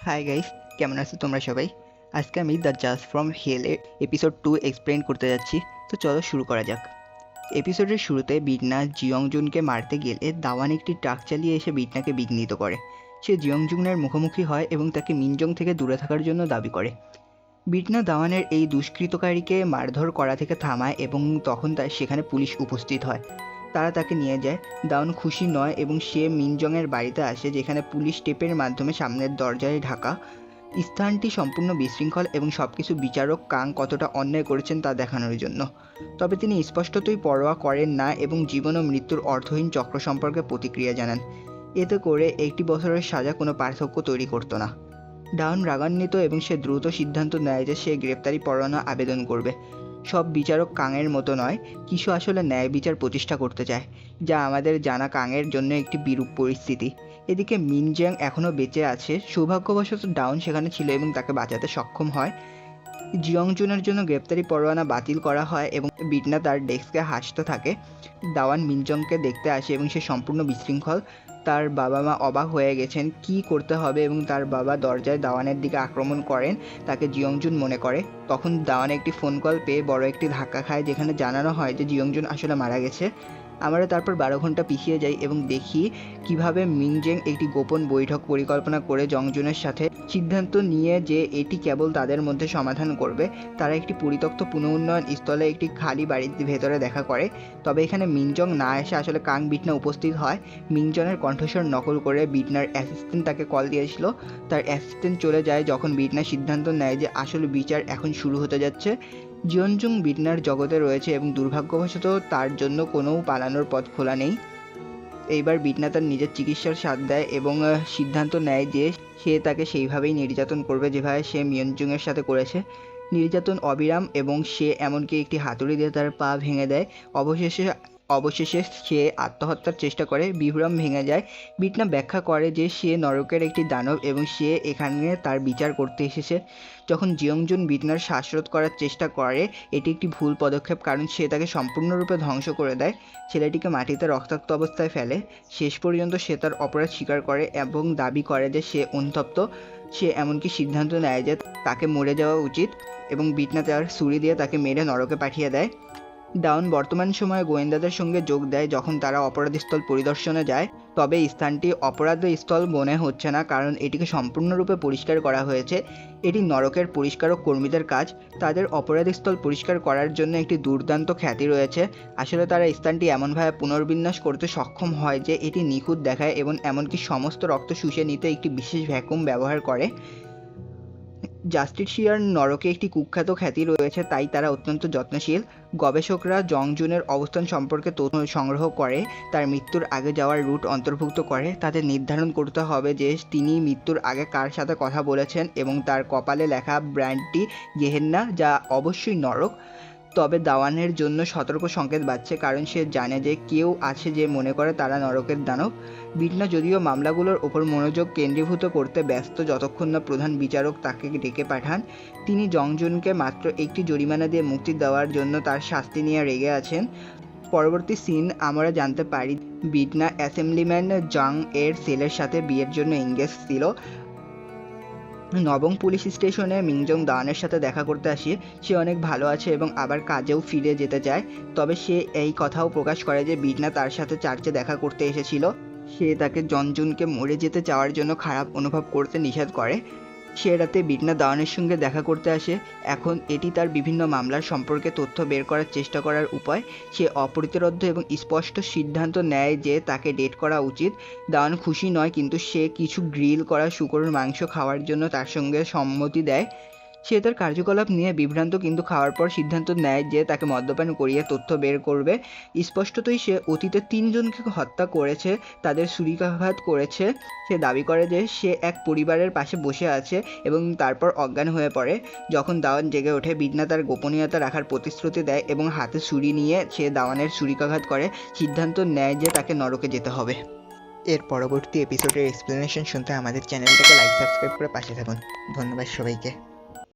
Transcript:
Hi guys, কেমন আছো তোমরা সবাই? আজকে আমি the judge from hell episode 2 explain করতে যাচ্ছি। তো চলো শুরু করা যাক। এপিসোডের শুরুতে বিটনা জিয়ংজুনকে মারতে গেলে দাওয়ান একটি ট্রাক চালিয়ে এসে বিটনাকে বিঘ্নিত করে। সে জিয়ংজুনের মুখোমুখি হয় এবং তাকে মিনজং থেকে দূরে থাকার জন্য দাবি করে। বিটনা দাওয়ানের এই দুষ্কৃতকারীকে মারধর করা থেকে থামায় এবং তখন সেখানে পুলিশ উপস্থিত হয়। তারা তাকে নিয়ে যায়। দাওয়ান খুশি নয় এবং সে মিনজংয়ের বাড়িতে আসে, যেখানে পুলিশ টেপের মাধ্যমে সামনের দরজায় ঢাকা। স্থানটি সম্পূর্ণ বিশৃঙ্খল এবং সবকিছু বিচারক কাং কতটা অন্যায় করেছেন তা দেখানোর জন্য। তবে তিনি স্পষ্টতই পরোয়া করেন না এবং জীবন ও মৃত্যুর অর্থহীন চক্র সম্পর্কে প্রতিক্রিয়া জানান। এতে করে 1 বছরের সাজা কোনো পার্থক্য তৈরি করতো না। ডাউন রাগান্বিত এবং সে দ্রুত সিদ্ধান্ত নেয় যে সে গ্রেপ্তারি পরোয়ানা আবেদন করবে। সব বিচারক কাংয়ের মতো নয়, কিশু আসলে ন্যায় বিচার প্রতিষ্ঠা করতে চায়, যা আমাদের জানা কাংয়ের জন্য একটি বিরূপ পরিস্থিতি। এদিকে মিনজ্যাং এখনও বেঁচে আছে। সৌভাগ্যবশত ডাউন সেখানে ছিল এবং তাকে বাঁচাতে সক্ষম হয়। জিয়ংজুনের জন্য গ্রেপ্তারি পরোয়ানা বাতিল করা হয় এবং বিটনা তার ডেস্কে হাসতে থাকে। দাওয়ান মিনজংকে দেখতে আসে এবং সে সম্পূর্ণ বিশৃঙ্খল। তার বাবা মা অবাক হয়ে গেছেন কি করতে হবে এবং তার বাবা দরজায় দাওয়ানের দিকে আক্রমণ করেন। তাকে জিয়ংজুন মনে করে। তখন দাওয়ান একটি ফোন কল পেয়ে বড় একটি ধাক্কা খায়, যেখানে জানানো হয় যে জিয়ংজুন আসলে মারা গেছে। আমরা তারপর 12 ঘন্টা পিছিয়ে যাই এবং দেখি কিভাবে মিনজেং একটি গোপন বৈঠক পরিকল্পনা করে জংজুনের সাথে সিদ্ধান্ত নিয়ে যে এটি কেবল তাদের মধ্যে সমাধান করবে। তারা একটি পরিত্যক্ত পুনর্উন্নয়ন স্থলে একটি খালি বাড়ির ভেতরে দেখা করে। তবে এখানে মিনজং না এসে আসলে কাং বিটনা উপস্থিত হয়। মিনজংয়ের কণ্ঠস্বর নকল করে বিটনার অ্যাসিস্ট্যান্ট তাকে কল দিয়েছিল। তার অ্যাসিস্ট্যান্ট চলে যায় যখন বিটনা সিদ্ধান্ত নেয় যে আসলে বিচার এখন শুরু হতে যাচ্ছে। জিয়নজুং বিটনার জগতে রয়েছে এবং দুর্ভাগ্যবশত তার জন্য কোনো পালানোর পথ খোলা নেই। এইবার বিটনা তার নিজের চিকিৎসার সাথ দেয় এবং সিদ্ধান্ত নেয় যে সে তাকে সেইভাবেই নির্যাতন করবে যেভাবে সে মিয়নজুংয়ের সাথে করেছে। নির্যাতন অবিরাম এবং সে এমনকি একটি হাতুড়ি দিয়ে তার পা ভেঙে দেয়। অবশেষে সে আত্মহত্যার চেষ্টা করে। বিভ্রম ভেঙে যায়। বিটনা ব্যাখ্যা করে যে সে নরকের একটি দানব এবং সে এখানে তার বিচার করতে এসেছে। যখন জিয়ংজুন বিটনার শ্বাসরোধ করার চেষ্টা করে, এটি একটি ভুল পদক্ষেপ, কারণ সে তাকে সম্পূর্ণরূপে ধ্বংস করে দেয়। ছেলেটিকে মাটিতে রক্তাক্ত অবস্থায় ফেলে। শেষ পর্যন্ত সে তার অপরাধ স্বীকার করে এবং দাবি করে যে সে অনুতপ্ত। সে এমনকি সিদ্ধান্ত নেয় যে তাকে মরে যাওয়া উচিত এবং বিটনা তার ছুরি দিয়ে তাকে মেরে নরকে পাঠিয়ে দেয়। ডাউন বর্তমান সময়ে গোয়েন্দাদের সঙ্গে যোগ দেয় যখন তারা অপরাধস্থল পরিদর্শনে যায়। তবে স্থানটি অপরাধস্থল মনে হচ্ছে না, কারণ এটিকে সম্পূর্ণরূপে পরিষ্কার করা হয়েছে। এটি নরকের পরিষ্কারক কর্মীদের কাজ। তাদের অপরাধস্থল পরিষ্কার করার জন্য একটি দুর্দান্ত খ্যাতি রয়েছে। আসলে তারা স্থানটি এমনভাবে পুনর্বিন্যাস করতে সক্ষম হয় যে এটি নিখুঁত দেখায় এবং এমনকি সমস্ত রক্ত শুষে নিতে একটি বিশেষ ভ্যাকুম ব্যবহার করে। জাস্টিসিয়ার নরকে একটি কুখ্যাত খ্যাতি রয়েছে, তাই তারা অত্যন্ত যত্নশীল। গবেষকরা জংজুনের অবস্থান সম্পর্কে তথ্য সংগ্রহ করে তার মৃত্যুর আগে যাওয়ার রুট অন্তর্ভুক্ত করে। তাদের নির্ধারণ করতে হবে যে তিনি মৃত্যুর আগে কার সাথে কথা বলেছেন এবং তার কপালে লেখা ব্র্যান্ডটি গেহেন্না, যা অবশ্যই নরক। তবে দাওয়ানের জন্য সতর্ক সংকেত বাজছে, কারণ সে জানে যে কেউ আছে যে মনে করে তারা নরকের দানব। বিটনা যদিও মামলাগুলোর ওপর মনোযোগ কেন্দ্রীভূত করতে ব্যস্ত যতক্ষণ না প্রধান বিচারক তাকে ডেকে পাঠান। তিনি জংজুনকে মাত্র একটি জরিমানা দিয়ে মুক্তি দেওয়ার জন্য তার শাস্তি নিয়ে রেগে আছেন। পরবর্তী সিন আমরা জানতে পারি বিটনা অ্যাসেম্বলিম্যান জাং এর ছেলের সাথে বিয়ের জন্য এঙ্গেজ ছিল। নবম পুলিশ স্টেশনে মিনজং দাওয়ানের সাথে দেখা করতে আসে। সে অনেক ভালো আছে এবং আবার কাজেও ফিরে যেতে চায়। তবে সে এই কথাও প্রকাশ করে যে বিটনা তার সাথে চার্চে দেখা করতে এসেছিল। সে তাকে জংজুনকে মরে যেতে চাওয়ার জন্য খারাপ অনুভব করতে নিষেধ করে। সে রাতে বিটনা দাওয়ানের সঙ্গে দেখা করতে আসে। এখন এটি তার বিভিন্ন মামলার সম্পর্কে তথ্য বের করার চেষ্টা করার উপায়। সে অপ্রতিরোধ্য এবং স্পষ্ট সিদ্ধান্ত নেয় যে তাকে ডেট করা উচিত। দাওয়ান খুশি নয়, কিন্তু সে কিছু গ্রিল করা শূকরের মাংস খাওয়ার জন্য তার সঙ্গে সম্মতি দেয়। সে তার কার্যকলাপ নিয়ে বিভ্রান্ত, কিন্তু খাওয়ার পর সিদ্ধান্ত নেয় যে তাকে মদ্যপান করিয়ে তথ্য বের করবে। স্পষ্টতই সে অতীতে 3 জনকে হত্যা করেছে, তাদের ছুরিকাঘাত করেছে। সে দাবি করে যে সে এক পরিবারের পাশে বসে আছে এবং তারপর অজ্ঞান হয়ে পড়ে। যখন দাওয়ান জেগে ওঠে, বিটনা তার গোপনীয়তা রাখার প্রতিশ্রুতি দেয় এবং হাতে ছুরি নিয়ে সে দাওয়ানের ছুরিকাঘাত করে। সিদ্ধান্ত নেয় যে তাকে নরকে যেতে হবে। এর পরবর্তী এপিসোডের এক্সপ্লেনেশন শুনতে আমাদের চ্যানেলটাকে লাইক সাবস্ক্রাইব করে পাশে থাকুন। ধন্যবাদ সবাইকে।